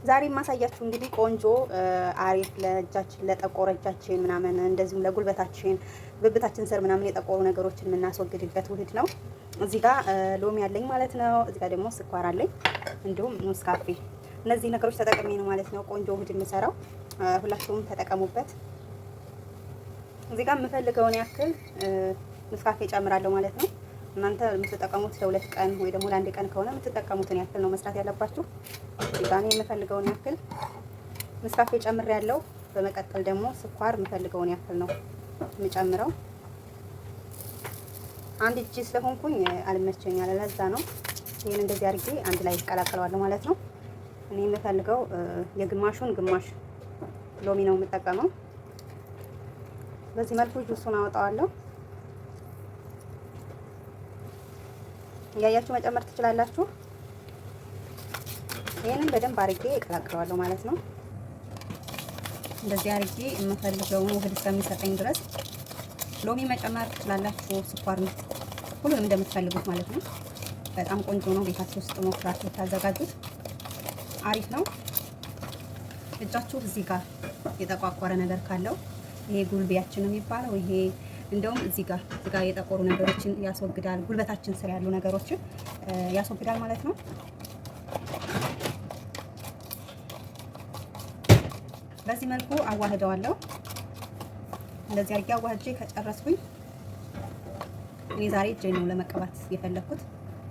ዛሬ ማሳያችሁ እንግዲህ ቆንጆ አሪፍ ለእጃችን ለጠቆረ እጃችን ምናምን እንደዚሁም ለጉልበታችን ብብታችን ስር ምናምን የጠቆሩ ነገሮችን የምናስወግድበት ውህድ ነው። እዚህ ጋር ሎሚ አለኝ ማለት ነው። እዚህ ጋር ደግሞ ስኳር አለኝ እንዲሁም ሙዝ ካፌ። እነዚህ ነገሮች ተጠቅሜ ነው ማለት ነው ቆንጆ ውህድ የምሰራው። ሁላችሁም ተጠቀሙበት። እዚህ ጋር የምፈልገውን ያክል ንስካፌ ጨምራለሁ ማለት ነው። እናንተ የምትጠቀሙት ለሁለት ቀን ወይ ደግሞ ለአንድ ቀን ከሆነ የምትጠቀሙትን ያክል ነው መስራት ያለባችሁ። እዚህ ጋር የምፈልገውን ያክል ንስካፌ ጨምሬያለሁ። በመቀጠል ደግሞ ስኳር የምፈልገውን ያክል ነው የምጨምረው። አንድ እጅ ስለሆንኩኝ አልመቸኛል፣ ለዛ ነው ይሄን እንደዚህ አድርጌ አንድ ላይ እቀላቅለዋለሁ ማለት ነው። እኔ የምፈልገው የግማሹን ግማሽ ሎሚ ነው የምጠቀመው። በዚህ መልኩ ጁሱን አወጣዋለሁ። እያያችሁ መጨመር ትችላላችሁ። ይሄንን በደንብ አድርጌ እቀላቅለዋለሁ ማለት ነው። እንደዚህ አድርጌ የምፈልገውን ውህድ እስከሚሰጠኝ ድረስ ሎሚ መጨመር ትችላላችሁ፣ ስኳር፣ ሁሉንም እንደምትፈልጉት ማለት ነው። በጣም ቆንጆ ነው። ቤታችሁ ውስጥ ሞክራችሁ ታዘጋጁት፣ አሪፍ ነው። እጃችሁ እዚህ ጋር የተቋቆረ ነገር ካለው ይሄ ጉልቤያችን ነው የሚባለው። ይሄ እንደውም እዚህ ጋር የጠቆሩ ነገሮችን ያስወግዳል። ጉልበታችን ስር ያሉ ነገሮችን ያስወግዳል ማለት ነው። በዚህ መልኩ አዋህደዋለሁ። እንደዚህ አድርጌ አዋህጄ ከጨረስኩኝ እኔ ዛሬ እጄን ነው ለመቀባት የፈለኩት።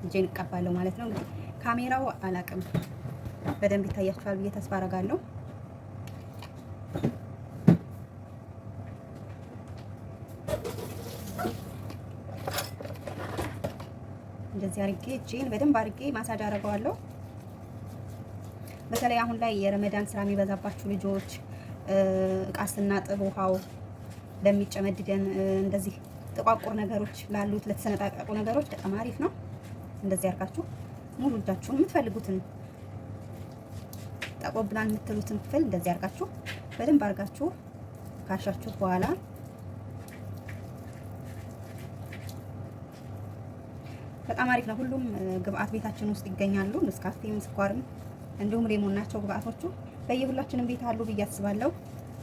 እጄን እቀባለሁ ማለት ነው። እንግዲህ ካሜራው አላቅም በደንብ ይታያችኋል ብዬ ተስፋ አደርጋለሁ። እንደዚህ አድርጌ እጄን በደንብ አድርጌ ማሳጅ አደርገዋለሁ። በተለይ አሁን ላይ የረመዳን ስራ የሚበዛባችሁ ልጆች እቃ ስናጥብ ውሃው ለሚጨመድደን እንደዚህ ጥቋቁር ነገሮች ላሉት ለተሰነጣቀቁ ነገሮች በጣም አሪፍ ነው። እንደዚህ አድርጋችሁ ሙሉ እጃችሁን የምትፈልጉትን ጠቆብናል የምትሉትን ክፍል እንደዚህ አድርጋችሁ በደንብ አድርጋችሁ ካሻችሁ በኋላ በጣም አሪፍ ነው። ሁሉም ግብአት ቤታችን ውስጥ ይገኛሉ። ንስካፌም ስኳርም እንዲሁም ሌሞን ናቸው ግብአቶቹ። በየሁላችንም ቤት አሉ ብዬ አስባለሁ።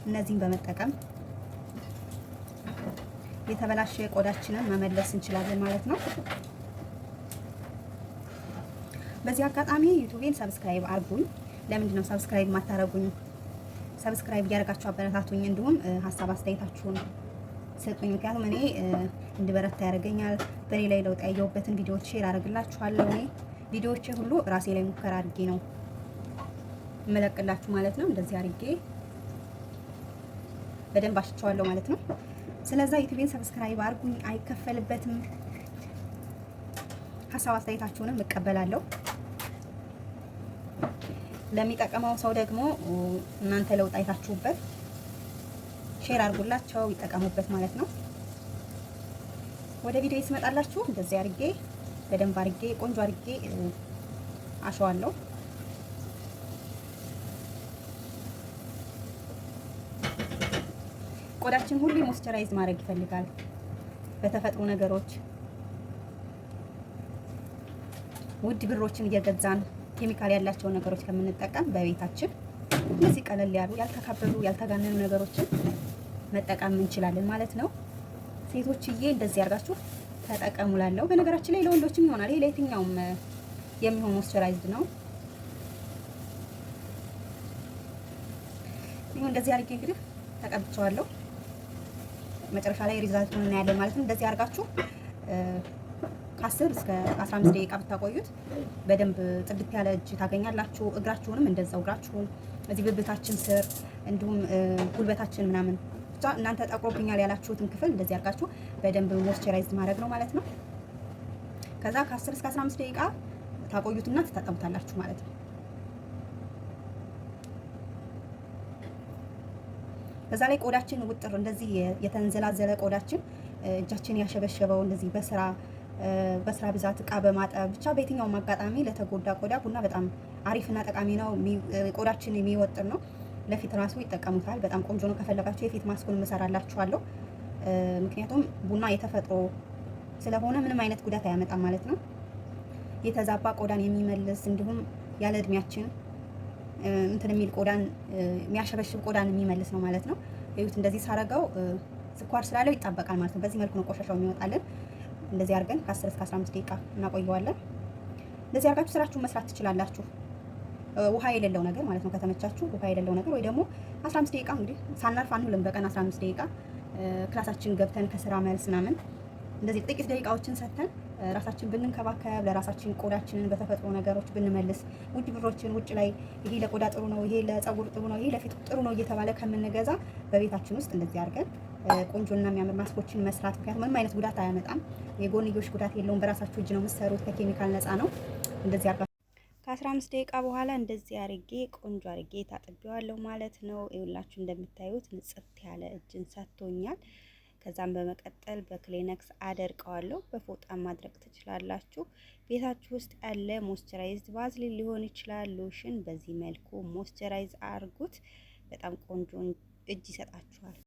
እነዚህን በመጠቀም የተበላሸ ቆዳችንን መመለስ እንችላለን ማለት ነው። በዚህ አጋጣሚ ዩቲዩቤን ሰብስክራይብ አድርጉኝ። ለምንድን ነው ሰብስክራይብ ማታረጉኝ? ሰብስክራይብ እያደረጋችሁ አበረታቱኝ። እንዲሁም ሀሳብ አስተያየታችሁን ሰጡኝ። ምክንያቱም እኔ እንድበረታ ያደርገኛል። በኔ ላይ ለውጥ ያየሁበትን ቪዲዮዎች ሼር አደርግላችኋለሁ። እኔ ቪዲዮዎቼ ሁሉ ራሴ ላይ ሙከራ አድርጌ ነው እመለቅላችሁ ማለት ነው። እንደዚህ አድርጌ በደንብ አሽቸዋለሁ ማለት ነው። ስለዚህ ዩቲዩብን ሰብስክራይብ አድርጉኝ፣ አይከፈልበትም። ሀሳብ አስተያየታችሁንም እቀበላለሁ። ለሚጠቀመው ሰው ደግሞ እናንተ ለውጥ አይታችሁበት ሼር አድርጉላቸው፣ ይጠቀሙበት ማለት ነው። ወደ ቪዲዮ ይስመጣላችሁ። እንደዚህ አድርጌ በደንብ አድርጌ ቆንጆ አድርጌ አሸዋለሁ። ቆዳችን ሁሉ ሞይስቸራይዝ ማድረግ ይፈልጋል። በተፈጥሮ ነገሮች ውድ ብሮችን እየገዛን ኬሚካል ያላቸውን ነገሮች ከምንጠቀም በቤታችን እነዚህ ቀለል ያሉ ያልተካበዱ ያልተጋነኑ ነገሮችን መጠቀም እንችላለን ማለት ነው። ሴቶችዬ እንደዚህ አድርጋችሁ ተጠቀሙላለሁ። በነገራችን ላይ ለወንዶችም ይሆናል። ይሄ ለየትኛውም የሚሆን ሞይስቸራይዝድ ነው። ይሁን እንደዚህ አድርጌ እንግዲህ ተቀብቼዋለሁ። መጨረሻ ላይ ሪዛልቱን እናያለን ማለት ነው። እንደዚህ አድርጋችሁ ከ10 እስከ 15 ደቂቃ ብታቆዩት በደንብ ጽድት ያለ እጅ ታገኛላችሁ። እግራችሁንም እንደዛው እግራችሁን እዚህ ብብታችን ስር እንዲሁም ጉልበታችን ምናምን ብቻ እናንተ ጠቁሮብኛል ያላችሁትን ክፍል እንደዚህ አድርጋችሁ በደንብ ሞይስቸራይዝ ማድረግ ነው ማለት ነው። ከዛ ከ10 እስከ 15 ደቂቃ ታቆዩትና ትታጠቡታላችሁ ማለት ነው። በዛ ላይ ቆዳችን ውጥር እንደዚህ የተንዘላዘለ ቆዳችን እጃችን ያሸበሸበው እንደዚህ በስራ ብዛት እቃ በማጠብ ብቻ በየትኛውም አጋጣሚ ለተጎዳ ቆዳ ቡና በጣም አሪፍና ጠቃሚ ነው። ቆዳችን የሚወጥር ነው። ለፊት ራሱ ይጠቀሙታል። በጣም ቆንጆ ነው። ከፈለጋችሁ የፊት ማስኩን እሰራላችኋለሁ። ምክንያቱም ቡና የተፈጥሮ ስለሆነ ምንም አይነት ጉዳት አያመጣም ማለት ነው። የተዛባ ቆዳን የሚመልስ እንዲሁም ያለ እድሜያችን እንትን የሚል ቆዳን የሚያሸበሽብ ቆዳን የሚመልስ ነው ማለት ነው። እዩት፣ እንደዚህ ሳረገው ስኳር ስላለው ይጣበቃል ማለት ነው። በዚህ መልኩ ነው ቆሻሻው የሚወጣልን። እንደዚህ አድርገን ከ10 እስከ 15 ደቂቃ እናቆየዋለን። እንደዚህ አድርጋችሁ ስራችሁን መስራት ትችላላችሁ። ውሃ የሌለው ነገር ማለት ነው። ከተመቻችሁ ውሃ የሌለው ነገር ወይ ደግሞ 15 ደቂቃ እንግዲህ ሳናርፍ አንውልም። በቀን 15 ደቂቃ ክላሳችን ገብተን ከስራ መልስ ምናምን እንደዚህ ጥቂት ደቂቃዎችን ሰጥተን ራሳችን ብንንከባከብ፣ ለራሳችን ቆዳችንን በተፈጥሮ ነገሮች ብንመልስ፣ ውድ ብሮችን ውጭ ላይ ይሄ ለቆዳ ጥሩ ነው፣ ይሄ ለፀጉር ጥሩ ነው፣ ይሄ ለፊት ጥሩ ነው እየተባለ ከምንገዛ በቤታችን ውስጥ እንደዚህ አድርገን ቆንጆና የሚያምር ማስኮችን መስራት። ምክንያቱም ምንም አይነት ጉዳት አያመጣም፣ የጎንዮሽ ጉዳት የለውም። በራሳችሁ እጅ ነው የምትሰሩት፣ ከኬሚካል ነፃ ነው። እንደዚህ አድርጋ ከ15 ደቂቃ በኋላ እንደዚህ አርጌ ቆንጆ አርጌ ታጥቤዋለሁ ማለት ነው። ይኸውላችሁ እንደምታዩት ንጽት ያለ እጅን ሰጥቶኛል። ከዛም በመቀጠል በክሊነክስ አደርቀዋለሁ። በፎጣ ማድረቅ ትችላላችሁ። ቤታችሁ ውስጥ ያለ ሞይስቸራይዝድ ባዝሊን ሊሆን ይችላል፣ ሎሽን፣ በዚህ መልኩ ሞይስቸራይዝ አርጉት። በጣም ቆንጆ እጅ ይሰጣችኋል።